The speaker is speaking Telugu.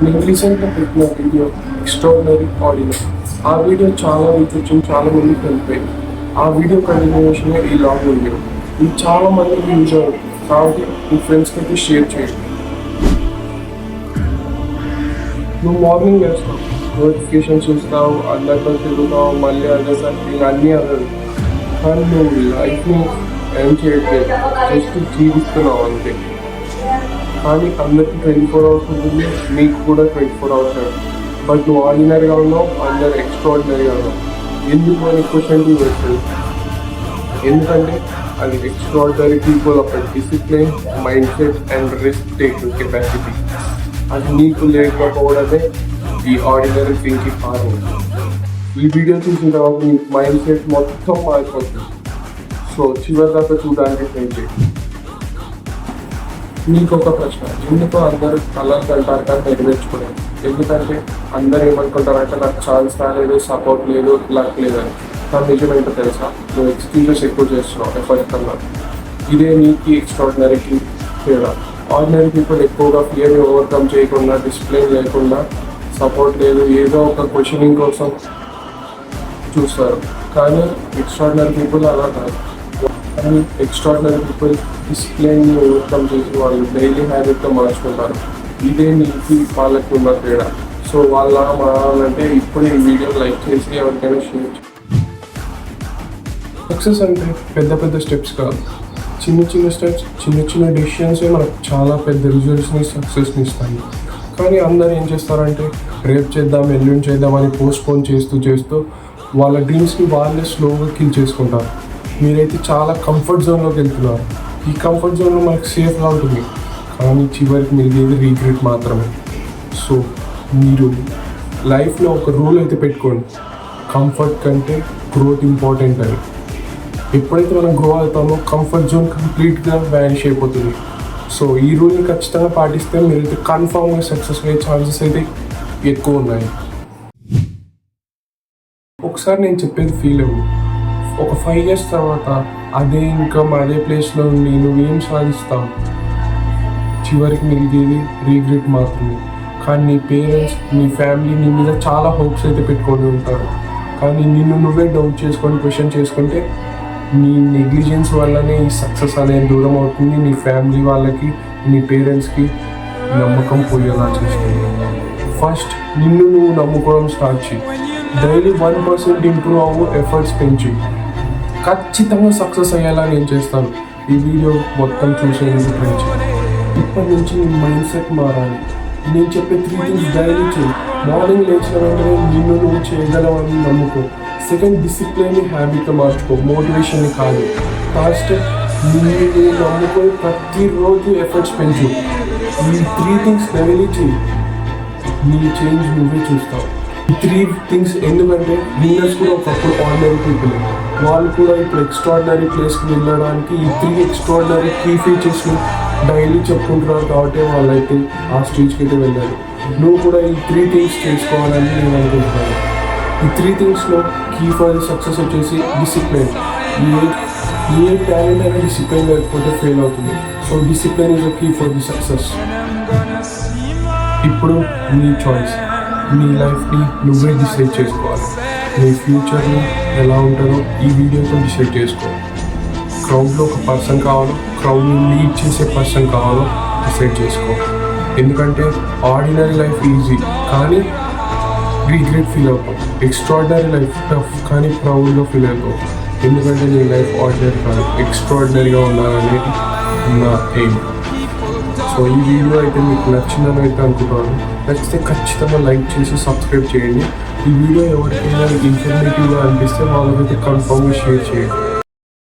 నేను రీసెంట్గా పెట్టిన వీడియో ఎక్స్ట్రాడినరీ ఆర్డినరీ. ఆ వీడియో చాలా రీచ్ వచ్చింది, చాలా మందికి వెళ్ళిపోయింది. ఆ వీడియో కంటిన్యూషన్ ఈ లాగ్ వీడియో. ఇది చాలా మందికి యూజ్ అవుతుంది కాబట్టి మీ ఫ్రెండ్స్కి అయితే షేర్ చేయండి. నువ్వు మార్నింగ్ వేస్తావు, నోటిఫికేషన్ చూస్తావు, అందరితో తిరుగుతావు, మళ్ళీ అందరికీ అన్నీ అవ్వదు. కానీ నువ్వు లైఫ్ని ఏం చేయట్లేదు, జస్ట్ జీవిస్తున్నావు అంతే. కానీ అందరికి 24 hours ఉంటుంది, నీకు కూడా 24 hours ఉంటుంది. బట్ నువ్వు ఆర్డినరీగా ఉన్నావు, అందరు ఎక్స్ట్రాడినరీగా ఉన్నావు. ఎందుకు అని క్వశ్చన్ వేస్తుంది. ఎందుకంటే అది extraordinary people of discipline, mind set and risk taking capacity. అది నీకు లేకపోవడమే ఈ ఆర్డినరీ థింకింగ్ కారణం. ఈ వీడియో చూసిన తర్వాత నీ మైండ్ సెట్ మొత్తం మారిపోతుంది. సో చివరి దాకా చూడడానికి ట్రై చేయండి. మీకు ఒక ప్రశ్న, ఎందుకు అందరూ కలర్స్ అంటారు కానీ నెరవేర్చుకోలేదు? ఎందుకంటే అందరూ ఏమనుకుంటారంటే నాకు ఛాన్స్ రాలేదు, సపోర్ట్ లేదు, లక్ లేదని. కానీ నిజమేంటో తెలుసా? నువ్వు ఎక్స్క్యూజెస్ ఎక్కువ చేస్తున్నావు ఎఫర్ట్ కన్నా. ఇదే నీకు ఎక్స్ట్రాడినరీకి తేడా. ఆర్డినరీ పీపుల్ ఎక్కువగా ఫియర్ని ఓవర్కమ్ చేయకుండా, డిసిప్లిన్ లేకుండా, సపోర్ట్ లేదు, ఏదో ఒక క్వశ్చనింగ్ కోసం చూస్తారు. కానీ ఎక్స్ట్రాడినరీ పీపుల్ అలా కాదు. కానీ ఎక్స్ట్రాడినరీ పీపుల్ డిసిప్లిన్ని ఓవర్కమ్ చేసి వాళ్ళు డైలీ హ్యాబిట్గా మార్చుకుంటారు. ఇదే నీకు వాళ్ళకి ఉన్న తేడా. సో వాళ్ళ మారాలంటే ఇప్పుడు ఈ వీడియో లైక్ చేసి ఎవరికైనా షేర్ చేయండి. సక్సెస్ అంటే పెద్ద పెద్ద స్టెప్స్ కాదు, చిన్న చిన్న స్టెప్స్, చిన్న చిన్న డెసిషన్సే మనకు చాలా పెద్ద రిజల్ట్స్ని, సక్సెస్ని ఇస్తాయి. కానీ అందరు ఏం చేస్తారంటే రేపు చేద్దాం, ఎల్లుండి చేద్దామని పోస్ట్పోన్ చేస్తూ వాళ్ళ డ్రీమ్స్ని వాళ్ళే స్లోగా కిల్ చేసుకుంటారు. మీరైతే చాలా కంఫర్ట్ జోన్లోకి వెళ్తున్నారు. ఈ కంఫర్ట్ జోన్లో మనకు సేఫ్గా ఉంటుంది, కానీ చివరికి మిగిలింది రీగ్రెట్ మాత్రమే. సో మీరు లైఫ్లో ఒక రూల్ అయితే పెట్టుకోండి, కంఫర్ట్ కంటే గ్రోత్ ఇంపార్టెంట్ అని. ఎప్పుడైతే మనం గ్రో అవుతామో కంఫర్ట్ జోన్ కంప్లీట్గా వ్యానిష్ అయిపోతుంది. సో ఈ రూల్ని ఖచ్చితంగా పాటిస్తే మీరైతే కన్ఫామ్గా సక్సెస్ అయ్యే ఛాన్సెస్ అయితే ఎక్కువ ఉన్నాయి. ఒకసారి నేను చెప్పేది ఫీల్ అవ్వు. ఒక 5 years తర్వాత అదే ఇన్కమ్, అదే ప్లేస్లో ఉండి నువ్వేం సాధిస్తావు? చివరికి మిగిలిది రీగ్రెట్ మాత్రమే. కానీ నీ పేరెంట్స్, నీ ఫ్యామిలీ నీ మీద చాలా హోప్స్ అయితే పెట్టుకొని ఉంటారు. కానీ నిన్ను నువ్వే డౌట్ చేసుకొని క్వశ్చన్ చేసుకుంటే నీ నెగ్లిజెన్స్ వల్లనే ఈ సక్సెస్ అనేది దూరం అవుతుంది. నీ ఫ్యామిలీ వాళ్ళకి, నీ పేరెంట్స్కి నమ్మకం పోయేలా చేస్తుంది. ఫస్ట్ నిన్ను నువ్వు నమ్ముకోవడం స్టార్ట్ చేయి. డైలీ 1% ఇంప్రూవ్ అవ్వు, ఎఫర్ట్స్ పెంచు. ఖచ్చితంగా సక్సెస్ అయ్యేలా నేను చేస్తాను. ఈ వీడియో మొత్తం చూసేందుకు ట్రై చేయండి. ఇప్పటి నుంచి నీ మైండ్ సెట్ మారాలి. నేను చెప్పే 3 things డైలీ చేయి. మార్నింగ్ లేచిన వెంటనే నిన్ను నువ్వు చేయగలవని నమ్ముకో. సెకండ్, డిసిప్లిన్ని హ్యాబిట్గా మార్చుకో, మోటివేషన్ని కాదు. థర్డ్ స్టెప్, నిన్ను నువ్వు నమ్ముకొని ప్రతిరోజు ఎఫర్ట్స్ పెంచు. ఈ 3 things డైలీ చేయి, నీ చేంజ్ నువ్వే చూస్తావు. ఈ 3 things ఎందుకంటే విన్నర్స్ కూడా ఒకప్పుడు ఆర్డినరీ పీపుల్, వాళ్ళు కూడా ఇప్పుడు ఎక్స్ట్రాడినరీ ప్లేస్కి వెళ్ళడానికి ఈ 3 ఎక్స్ట్రాడినరీ కీ ఫీచర్స్ని డైలీ చెప్పుకుంటున్నారు కాబట్టి వాళ్ళైతే ఆ స్టేజ్కి అయితే వెళ్ళారు. నువ్వు కూడా ఈ 3 things చేసుకోవాలని నేను అనుకుంటున్నాను. ఈ 3 thingsలో కీ ఫర్ ది సక్సెస్ వచ్చేసి డిసిప్లిన్. ఏ టాలెంట్ అయినా డిసిప్లిన్ లేకపోతే ఫెయిల్ అవుతుంది. So discipline is a key for the success. ఇప్పుడు నీ చాయిస్. నీ లైఫ్ని నువ్వే డిసైడ్ చేసుకోవాలి. నీ ఫ్యూచర్ని ఎలా ఉంటుందో ఈ వీడియోతో డిసైడ్ చేసుకో. క్రౌడ్లో ఒక పర్సన్ కావాలో, క్రౌడ్ని లీడ్ చేసే పర్సన్ కావాలో డిసైడ్ చేసుకో. ఎందుకంటే ఆర్డినరీ లైఫ్ ఈజీ కానీ రీగ్రెట్ ఫీల్ అవుతాం. ఎక్స్ట్రాడినరీ లైఫ్ టఫ్ కానీ ప్రౌడ్గా ఫీల్ అవుతాం. ఎందుకంటే నీ లైఫ్ ఆర్డినరీ కాదు, ఎక్స్ట్రాడినరీగా ఉండాలనేది నా ఎయిమ్. సో ఈ వీడియో అయితే మీకు నచ్చిందని అయితే అనుకుంటున్నాను. నచ్చితే ఖచ్చితంగా లైక్ చేసి సబ్స్క్రైబ్ చేయండి. ఈ వీడియో ఎవరికైనా ఇన్ఫర్మేటివ్గా అనిపిస్తే వాళ్ళకైతే కన్ఫర్మ్గా షేర్ చేయండి.